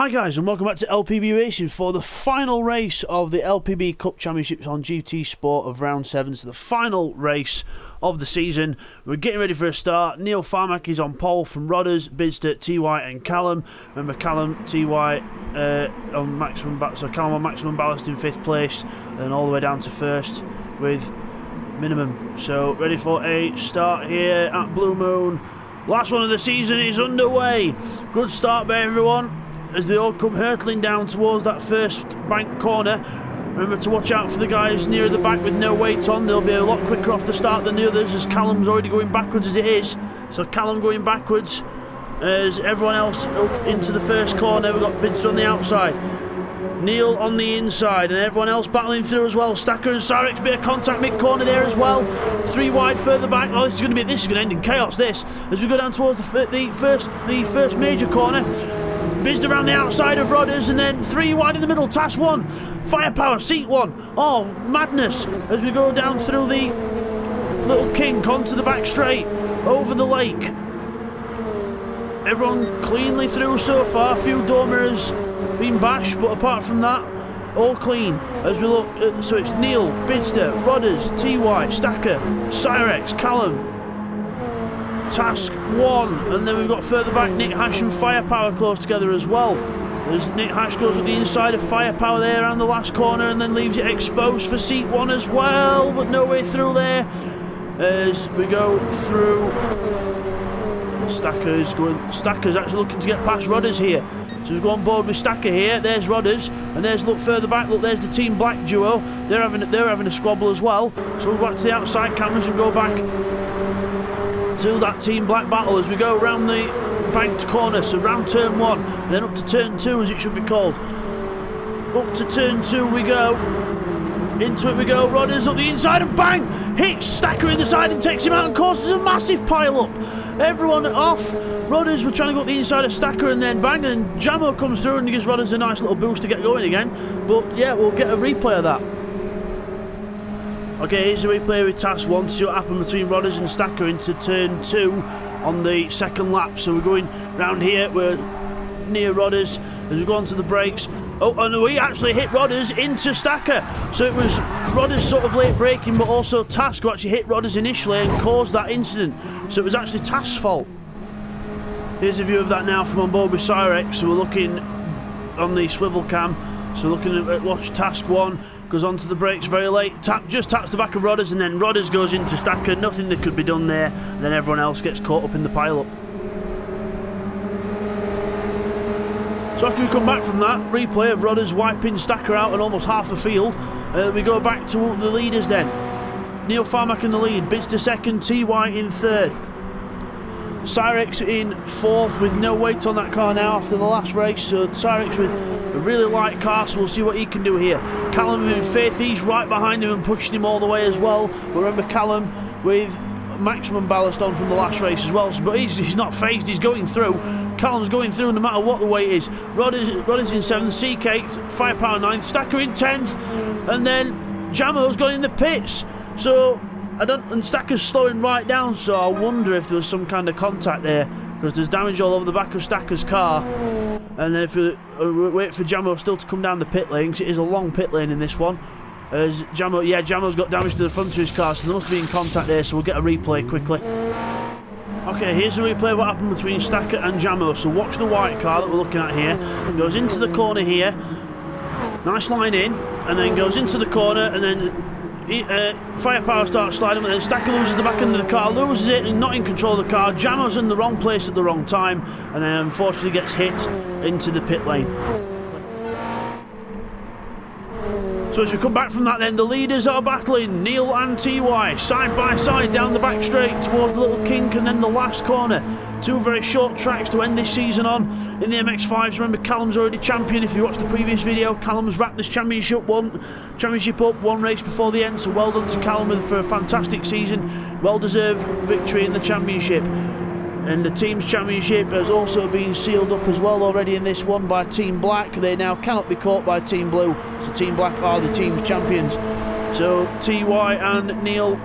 Hi guys, and welcome back to LPB Racing for the final race of the LPB Cup Championships on GT Sport of round 7. So the final race of the season. We're getting ready for a start. Neil Farmack is on pole from Rodders, Bidzster, TY and Callum. Remember Callum, TY on maximum so Callum on maximum ballast in 5th place and all the way down to 1st with minimum. So ready for a start here at Blue Moon. Last one of the season is underway. Good start by everyone as they all come hurtling down towards that first bank corner. Remember to watch out for the guys nearer the back with no weight on. They'll be a lot quicker off the start than the others, as Callum's already going backwards as it is. So Callum going backwards as everyone else up into the first corner. We've got Bidzster on the outside, Neil on the inside, and everyone else battling through as well. Stacker and Cyrix, bit of contact mid-corner there as well. 3 wide further back. Oh, this is going to end in chaos, this, as we go down towards the first major corner. Bidzster around the outside of Rodders, and then 3 wide in the middle. Task 1, Firepower, Seat 1. Oh, madness as we go down through the little kink onto the back straight over the lake. Everyone cleanly through so far. A few door mirrors been bashed, but apart from that, all clean. As we look, so it's Neil, Bidzster, Rodders, TY, Stacker, Cyrex, Callum, Task 1, and then we've got further back Nick Hash and Firepower close together as well. As Nick Hash goes with the inside of Firepower there around the last corner and then leaves it exposed for Seat 1 as well, but no way through there. As we go through, Stacker's actually looking to get past Rodders here. So we go on board with Stacker here. There's Rodders, and there's, look further back, look, there's the Team Black duo. They're having a squabble as well. So we'll go back to the outside cameras and go back to that Team Black battle as we go around the banked corner. So round turn 1, and then up to turn 2 as it should be called. Up to turn 2 we go. Into it we go. Rodders up the inside and bang! Hits Stacker in the side and takes him out and causes a massive pile up. Everyone off. Rodders were trying to go up the inside of Stacker and then bang, and Jamo comes through and gives Rodders a nice little boost to get going again. But yeah, we'll get a replay of that. Okay, here's a replay with Task 1 to see what happened between Rodders and Stacker into turn 2 on the second lap. So we're going round here, we're near Rodders as we go onto the brakes. Oh, and we actually hit Rodders into Stacker. So it was Rodders sort of late braking, but also Task who actually hit Rodders initially and caused that incident. So it was actually Task's fault. Here's a view of that now from on board with Cyrex. So we're looking on the swivel cam. So looking at watch Task 1. Goes onto the brakes very late, just taps the back of Rodders, and then Rodders goes into Stacker. Nothing that could be done there, and then everyone else gets caught up in the pile-up. So after we come back from that replay of Rodders wiping Stacker out and almost half the field, we go back to the leaders then. Neil Farmack in the lead, Bidzster second, TY in third. Cyrex in 4th with no weight on that car now after the last race. So Cyrex with a really light car, so we'll see what he can do here. Callum in 5th, he's right behind him and pushing him all the way as well. But remember Callum with maximum ballast on from the last race as well. But he's not phased, he's going through. Callum's going through no matter what the weight is. Rodders in 7th, Seek 8th, Firepower 9th, Stacker in 10th, and then Jamo's got in the pits. So and Stacker's slowing right down, so I wonder if there was some kind of contact there, because there's damage all over the back of Stacker's car. And then if we wait for Jamo still to come down the pit lane, because it is a long pit lane in this one. As Jamo's got damage to the front of his car, so there must be in contact there, so we'll get a replay quickly. Okay, here's a replay of what happened between Stacker and Jamo. So watch the white car that we're looking at here. It goes into the corner here, nice line in, and then goes into the corner, and then Firepower starts sliding, and then Stacker loses the back end of the car, loses it and not in control of the car. Jamo's in the wrong place at the wrong time, and then unfortunately gets hit into the pit lane. So as we come back from that then, the leaders are battling, Neil and TY, side by side down the back straight towards the little kink and then the last corner. 2 very short tracks to end this season on in the MX-5s. Remember, Callum's already champion. If you watched the previous video, Callum's wrapped this championship up 1 race before the end, so well done to Callum for a fantastic season. Well-deserved victory in the championship. And the team's championship has also been sealed up as well already in this one by Team Black. They now cannot be caught by Team Blue, so Team Black are the team's champions. So TY and Neil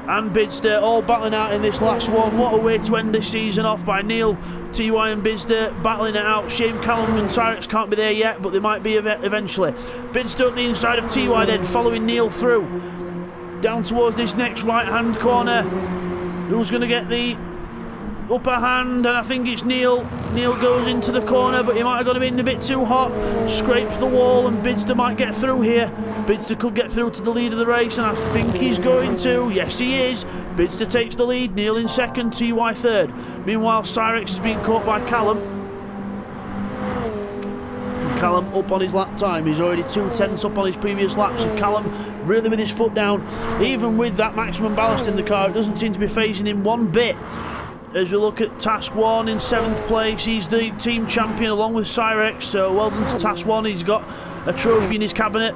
and Bidzster all battling out in this last one. What a way to end this season off by Neil TY and Bidzster battling it out. Shame Callum and Cyrex can't be there yet, but they might be eventually. Bidzster on the inside of TY then, following Neil through. Down towards this next right-hand corner. Who's going to get the upper hand? And I think it's Neil. Neil goes into the corner, but he might have got him in a bit too hot. Scrapes the wall, and Bidzster might get through here. Bidzster could get through to the lead of the race, and I think he's going to. Yes, he is. Bidzster takes the lead. Neil in second, TY third. Meanwhile, Cyrex has been caught by Callum. Callum up on his lap time. He's already 2/10 up on his previous lap, so Callum really with his foot down. Even with that maximum ballast in the car, it doesn't seem to be phasing him one bit. As we look at Task 1 in 7th place, he's the team champion along with Cyrex, so well done to Task 1. He's got a trophy in his cabinet.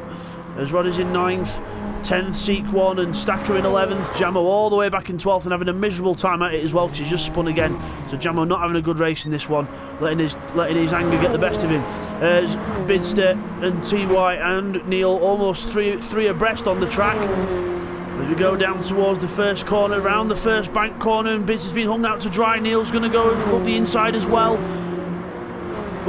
As Rod is in 9th, 10th Seek 1, and Stacker in 11th. Jamo all the way back in 12th and having a miserable time at it as well, because he's just spun again. So Jamo not having a good race in this one, letting his anger get the best of him. As Bidzster and TY and Neil almost three abreast on the track. As we go down towards the first corner, round the first bank corner, and Bidzster's been hung out to dry. Neil's going to go up the inside as well.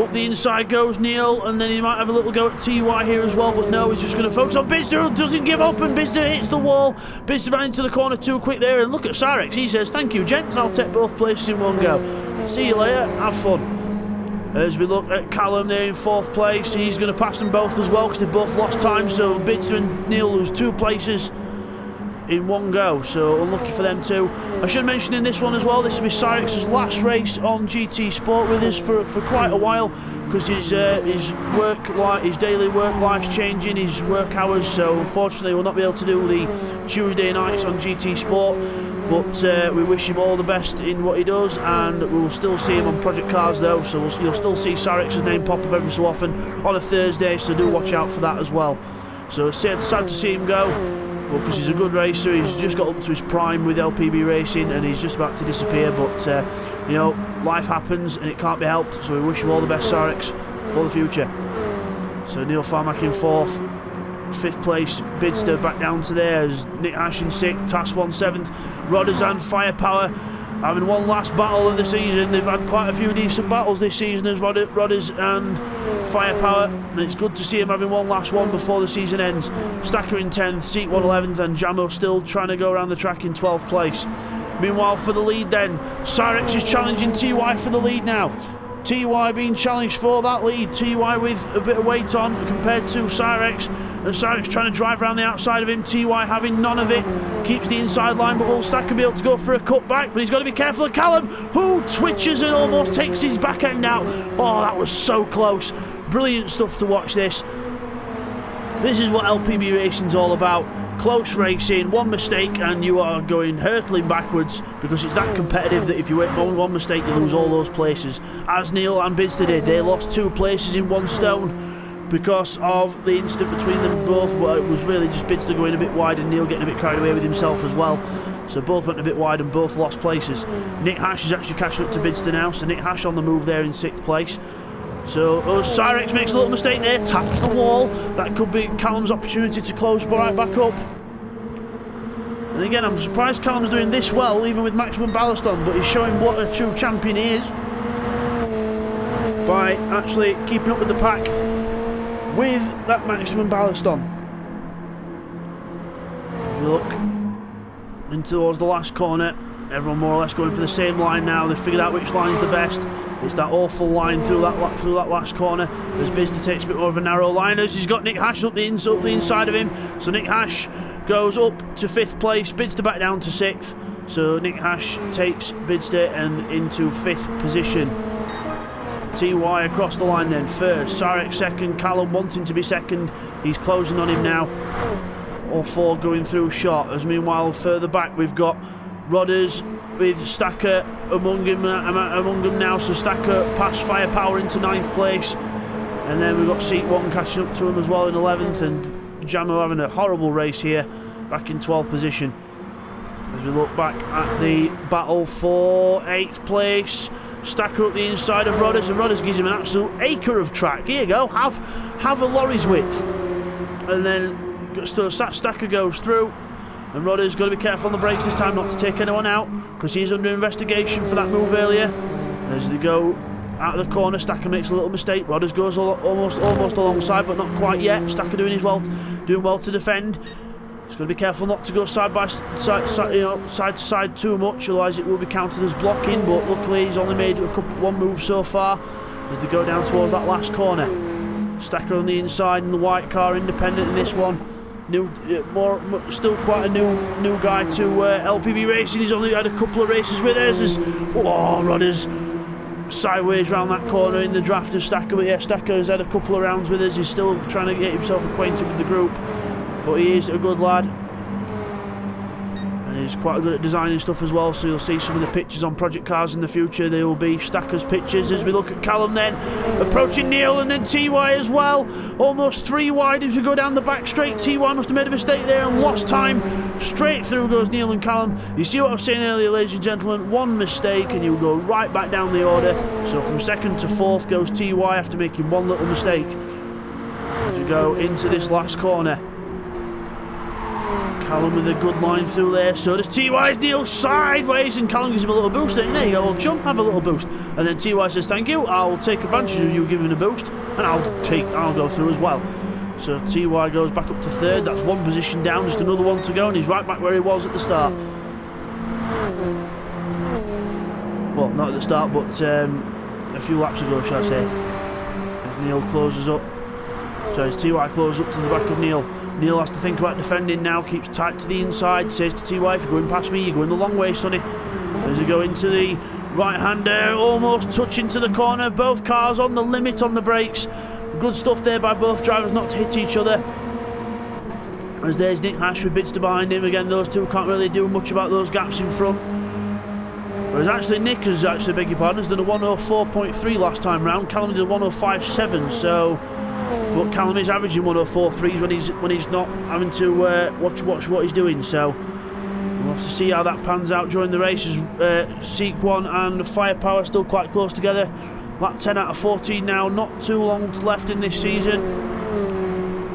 Up the inside goes Neil, and then he might have a little go at TY here as well, but no, he's just going to focus on Bidzster, who doesn't give up, and Bidzster hits the wall. Bidzster ran into the corner too quick there, and look at Cyrex. He says, "Thank you, gents, I'll take both places in one go. See you later, have fun." As we look at Callum there in 4th place, he's going to pass them both as well, because they've both lost time, so Bidzster and Neil lose 2 places in one go, so unlucky for them too. I should mention in this one as well, this will be Cyrex's last race on GT Sport with us for quite a while, because his daily work life's changing, his work hours, so unfortunately we'll not be able to do the Tuesday nights on GT Sport, but we wish him all the best in what he does, and we will still see him on Project Cars though, so you'll still see Cyrex's name pop up every so often on a Thursday, so do watch out for that as well. So sad to see him go, because he's a good racer. He's just got up to his prime with LPB racing, and he's just about to disappear, but you know, life happens and it can't be helped, so we wish him all the best, Cyrex, for the future. So Neil Farmack in 4th, 5th place Bidzster back down to there, as Nick Ash in 6th, Task 1 7th. Rodders and Firepower having one last battle of the season. They've had quite a few decent battles this season as Rodders and Firepower, and it's good to see him having one last one before the season ends. Stacker in 10th, Seek 1 11th, and Jamo still trying to go around the track in 12th place. Meanwhile, for the lead then, Cyrex is challenging TY for the lead now. TY being challenged for that lead. TY with a bit of weight on compared to Cyrex, and Cyrex trying to drive around the outside of him. TY having none of it, keeps the inside line, but will Stacker be able to go for a cutback? But he's got to be careful of Callum, who twitches and almost takes his back end out. Oh, that was so close. Brilliant stuff to watch this. This is what LPB racing's all about. Close racing, one mistake and you are going hurtling backwards, because it's that competitive that if you make one mistake you lose all those places. As Neil and Bidzster did, they lost 2 places in one stone because of the incident between them both, but it was really just Bidzster going a bit wide and Neil getting a bit carried away with himself as well. So both went a bit wide and both lost places. Nick Hash is actually catching up to Bidzster now, so Nick Hash on the move there in 6th place. So Cyrex makes a little mistake there, taps the wall. That could be Callum's opportunity to close right back up. And again, I'm surprised Callum's doing this well, even with maximum ballast on, but he's showing what a true champion he is by actually keeping up with the pack with that maximum ballast on. Look in towards the last corner, everyone more or less going for the same line now. They've figured out which line's the best. It's that awful line through that last corner, as Bidzster takes a bit more of a narrow line, as he's got Nick Hash up the inside of him. So Nick Hash goes up to 5th place, Bidzster back down to 6th. So Nick Hash takes Bidzster and into 5th position. TY across the line then first, Cyrex second, Callum wanting to be second, he's closing on him now. All 4 going through shot, as meanwhile further back we've got Rodders with Stacker among them now, so Stacker past Firepower into 9th place, and then we've got Seek 1 catching up to him as well in 11th, and Jamo having a horrible race here, back in 12th position. As we look back at the battle for 8th place, Stacker up the inside of Rodders, and Rodders gives him an absolute acre of track. Here you go, have a lorry's width. And then Stacker goes through, and Rodders got to be careful on the brakes this time not to take anyone out, because he's under investigation for that move earlier. As they go out of the corner, Stacker makes a little mistake. Rodders goes almost alongside, but not quite yet. Stacker doing well to defend. He's got to be careful not to go side to side too much, otherwise it will be counted as blocking. But luckily he's only made one move so far as they go down towards that last corner. Stacker on the inside in the white car, independent in this one. Still quite a new guy to LPB Racing. He's only had a couple of races with us. Rodders sideways round that corner in the draft of Stacker, but yeah, Stacker has had a couple of rounds with us. He's still trying to get himself acquainted with the group, but he is a good lad, and he's quite good at designing stuff as well. So you'll see some of the pictures on Project Cars in the future. They will be Stacker's pictures. As we look at Callum then approaching Neil, and then TY as well, almost 3 wide as we go down the back straight. TY must have made a mistake there and lost time. Straight through goes Neil and Callum. You see what I was saying earlier, ladies and gentlemen, one mistake and you'll go right back down the order. So from 2nd to 4th goes TY after making one little mistake. As we go into this last corner, Callum with a good line through there. So does TY. Neil sideways, and Callum gives him a little boost. Saying, there you go, old chum, have a little boost. And then TY says, thank you, I'll take advantage of you giving a boost, and I'll go through as well. So TY goes back up to 3rd. That's one position down, just another one to go, and he's right back where he was at the start. Well, not at the start, but a few laps ago, shall I say. As Neil closes up. So as TY closes up to the back of Neil. Neil has to think about defending now, keeps tight to the inside, says to TY, if you're going past me, you're going the long way, sonny. As we go into the right-hander, almost touching to the corner, both cars on the limit on the brakes. Good stuff there by both drivers not to hit each other. As there's Nick Hash with Bidzster behind him. Again, those two can't really do much about those gaps in front. Whereas actually Nick has beg your pardon, has done a 104.3 last time round. Callum did a 105.7, so... But Callum is averaging 104.3s when he's not having to watch what he's doing. So we'll have to see how that pans out during the races. Seek1 and Firepower still quite close together. Lap 10 out of 14 now, not too long left in this season.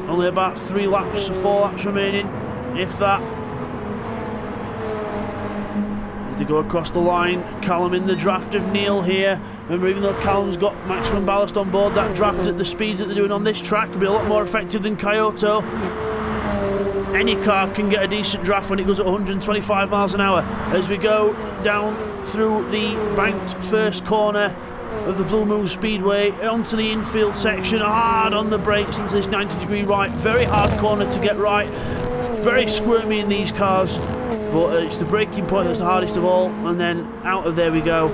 Only about 4 laps remaining, if that. As they go across the line, Callum in the draft of Neil here. Remember, even though Callum's got maximum ballast on board, that draft at the speeds that they're doing on this track will be a lot more effective than Kyoto. Any car can get a decent draft when it goes at 125 miles an hour. As we go down through the banked first corner of the Blue Moon Speedway onto the infield section, hard on the brakes into this 90-degree right. Very hard corner to get right, very squirmy in these cars, but it's the braking point that's the hardest of all. And then out of there we go,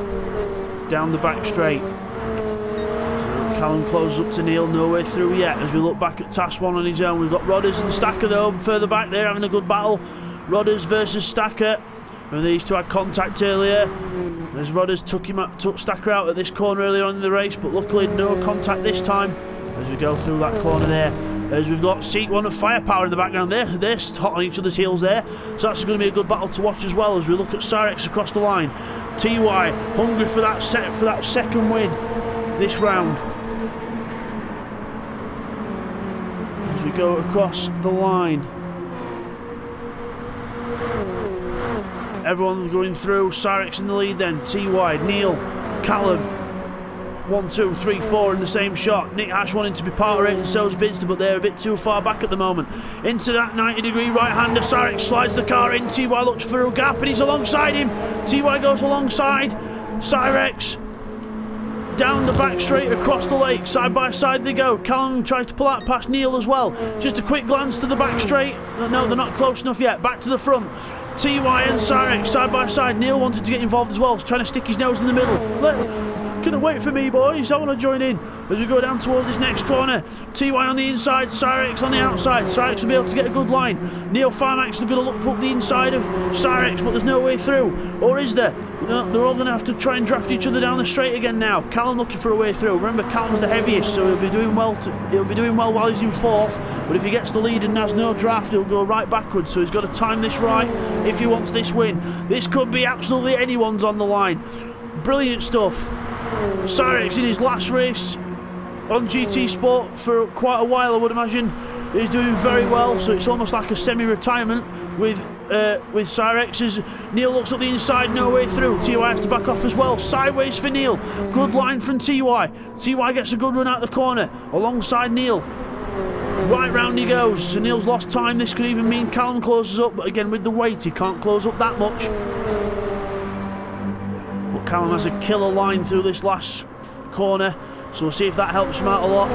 down the back straight. So Callum closes up to Neil, no way through yet. As we look back at Task 1 on his own, we've got Rodders and Stacker though further back there having a good battle. Rodders versus Stacker. And these two had contact earlier, as Rodders took Stacker out at this corner earlier on in the race, but luckily no contact this time as we go through that corner there. As we've got Seek1 and Firepower in the background there, they're hot on each other's heels there, so that's going to be a good battle to watch as well. As we look at Cyrex across the line, TY hungry for that second win this round. As we go across the line, everyone's going through. Cyrex in the lead then, TY, Neil, Callum, 1, 2, 3, 4 in the same shot. Nick Hash wanting to be part of it, and so's Bidzster, but they're a bit too far back at the moment. Into that 90-degree right-hander, Cyrex slides the car in. TY looks for a gap and he's alongside him. TY goes alongside Cyrex. Down the back straight across the lake, side by side they go. Callum tries to pull out past Neil as well. Just a quick glance to the back straight. No, they're not close enough yet. Back to the front. TY and Cyrex side by side. Neil wanted to get involved as well, trying to stick his nose in the middle. Can wait for me, boys, I want to join in. As we go down towards this next corner, TY on the inside, Cyrex on the outside. Cyrex will be able to get a good line. Neil Farmax is going to look up the inside of Cyrex, but there's no way through. Or is there? They're all going to have to try and draft each other down the straight again now. Callum looking for a way through. Remember, Callum's the heaviest, so he'll be doing well while he's in 4th. But if he gets the lead and has no draft, he'll go right backwards. So he's got to time this right if he wants this win. This could be absolutely anyone's on the line. Brilliant stuff. Cyrex in his last race on GT Sport for quite a while, I would imagine. He's doing very well, so it's almost like a semi-retirement. with Cyrex as Neil looks up the inside, no way through. TY has to back off as well. Sideways for Neil. Good line from TY. TY gets a good run out the corner alongside Neil. Right round he goes. So Neil's lost time. This could even mean Callum closes up, but again with the weight he can't close up that much. But Callum has a killer line through this last corner, so we'll see if that helps him out a lot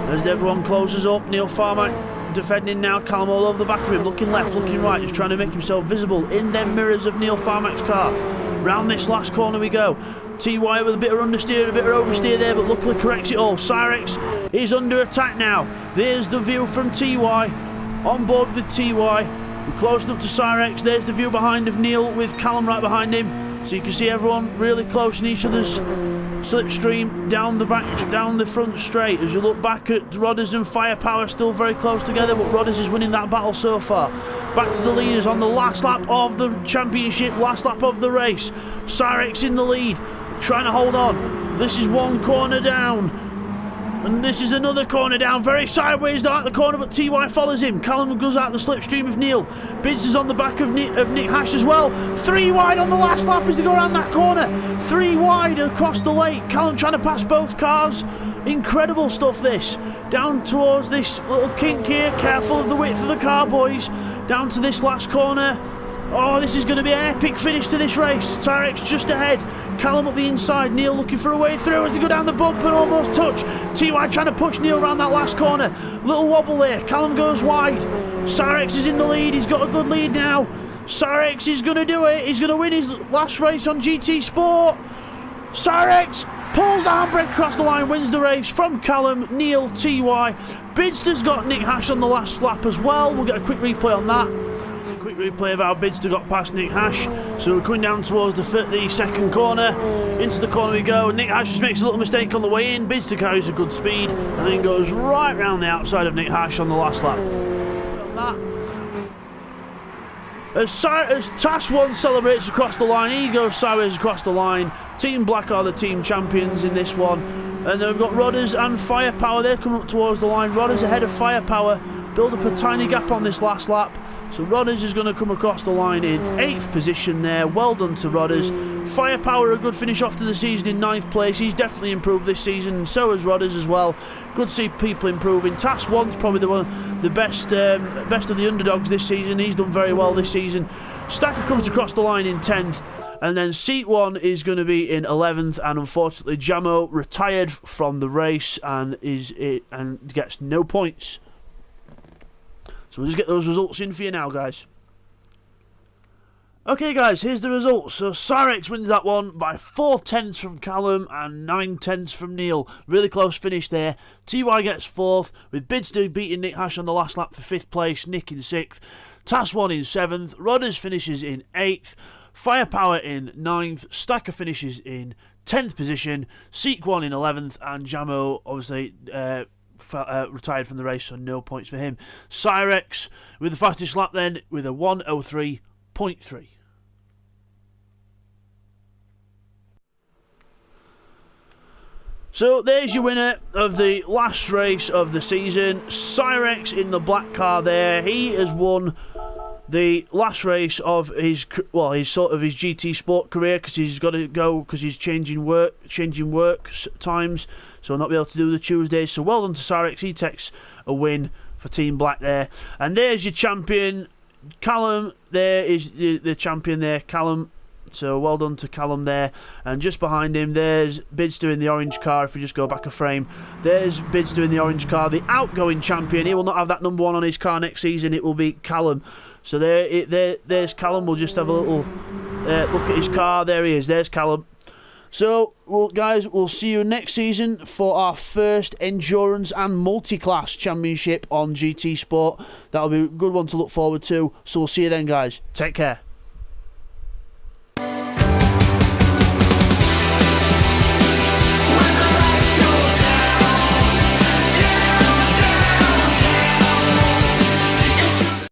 as everyone closes up. Neil Farmack defending now. Callum all over the back of him, looking left, looking right, just trying to make himself visible in them mirrors of Neil Farmack's car. Round this last corner we go. TY with a bit of understeer, a bit of oversteer there, but luckily corrects it all. Cyrex is under attack now. There's the view from TY. On board with TY. We're closing up to Cyrex. There's the view behind of Neil with Callum right behind him. So you can see everyone really close in each other's slipstream down the back, down the front straight. As you look back at Rodders and Firepower, still very close together, but Rodders is winning that battle so far. Back to the leaders on the last lap of the championship, last lap of the race. Cyrex in the lead, trying to hold on. This is one corner down, and this is another corner down, very sideways out the corner, but TY follows him. Callum goes out the slipstream of Neil. Bidzster's on the back of Nick Hash as well. 3 wide on the last lap as they go around that corner. 3 wide across the lake. Callum trying to pass both cars. Incredible stuff this. Down towards this little kink here. Careful of the width of the car, boys. Down to this last corner. Oh, this is going to be an epic finish to this race. Cyrex just ahead. Callum up the inside. Neil looking for a way through as they go down the bump and almost touch. TY trying to push Neil around that last corner. Little wobble there. Callum goes wide. Cyrex is in the lead. He's got a good lead now. Cyrex is going to do it. He's going to win his last race on GT Sport. Cyrex pulls the handbrake across the line, wins the race from Callum, Neil, TY. Bidzster's got Nick Hash on the last lap as well. We'll get a quick replay on that. Quick replay of how Bidzster got past Nick Hash. So we're coming down towards the second corner. Into the corner we go. Nick Hash just makes a little mistake on the way in. Bidzster carries a good speed and then goes right round the outside of Nick Hash on the last lap. As Task 1 celebrates across the line, he goes sideways across the line. Team Black are the team champions in this one. And then we've got Rodders and Firepower. They're coming up towards the line. Rodders ahead of Firepower. Build up a tiny gap on this last lap. So Rodders is going to come across the line in 8th position there. Well done to Rodders. Firepower, a good finish off to the season in 9th place. He's definitely improved this season, and so has Rodders as well. Good to see people improving. Task 1's probably the best of the underdogs this season. He's done very well this season. Stacker comes across the line in 10th. And then Seat 1 is going to be in 11th, and unfortunately Jamo retired from the race and gets no points. So we'll just get those results in for you now, guys. Okay, guys, here's the results. So Cyrex wins that one by 4/10 from Callum and 9/10 from Neil. Really close finish there. TY gets 4th, with Bidzster beating Nick Hash on the last lap for 5th place, Nick in 6th. Task 1 in 7th, Rodders finishes in 8th, Firepower in 9th, Stacker finishes in 10th position, Seek 1 in 11th, and Jamo obviously retired from the race, so no points for him. Cyrex with the fastest lap then with a 1:03.3. So there's your winner of the last race of the season. Cyrex in the black car there. He has won the last race of his GT Sport career, because he's got to go because he's changing work times, so he'll not be able to do the Tuesdays. So well done to Cyrex. He takes a win for Team Black there. And there's your champion, Callum. There is the champion there, Callum. So well done to Callum there. And just behind him, there's Bidzster in the orange car. If we just go back a frame, there's Bidzster in the orange car, the outgoing champion. He will not have that number 1 on his car next season. It will be Callum. So there's Callum. We'll just have a little look at his car. There he is. There's Callum. So, guys, we'll see you next season for our first Endurance and Multi-Class Championship on GT Sport. That'll be a good one to look forward to. So we'll see you then, guys. Take care.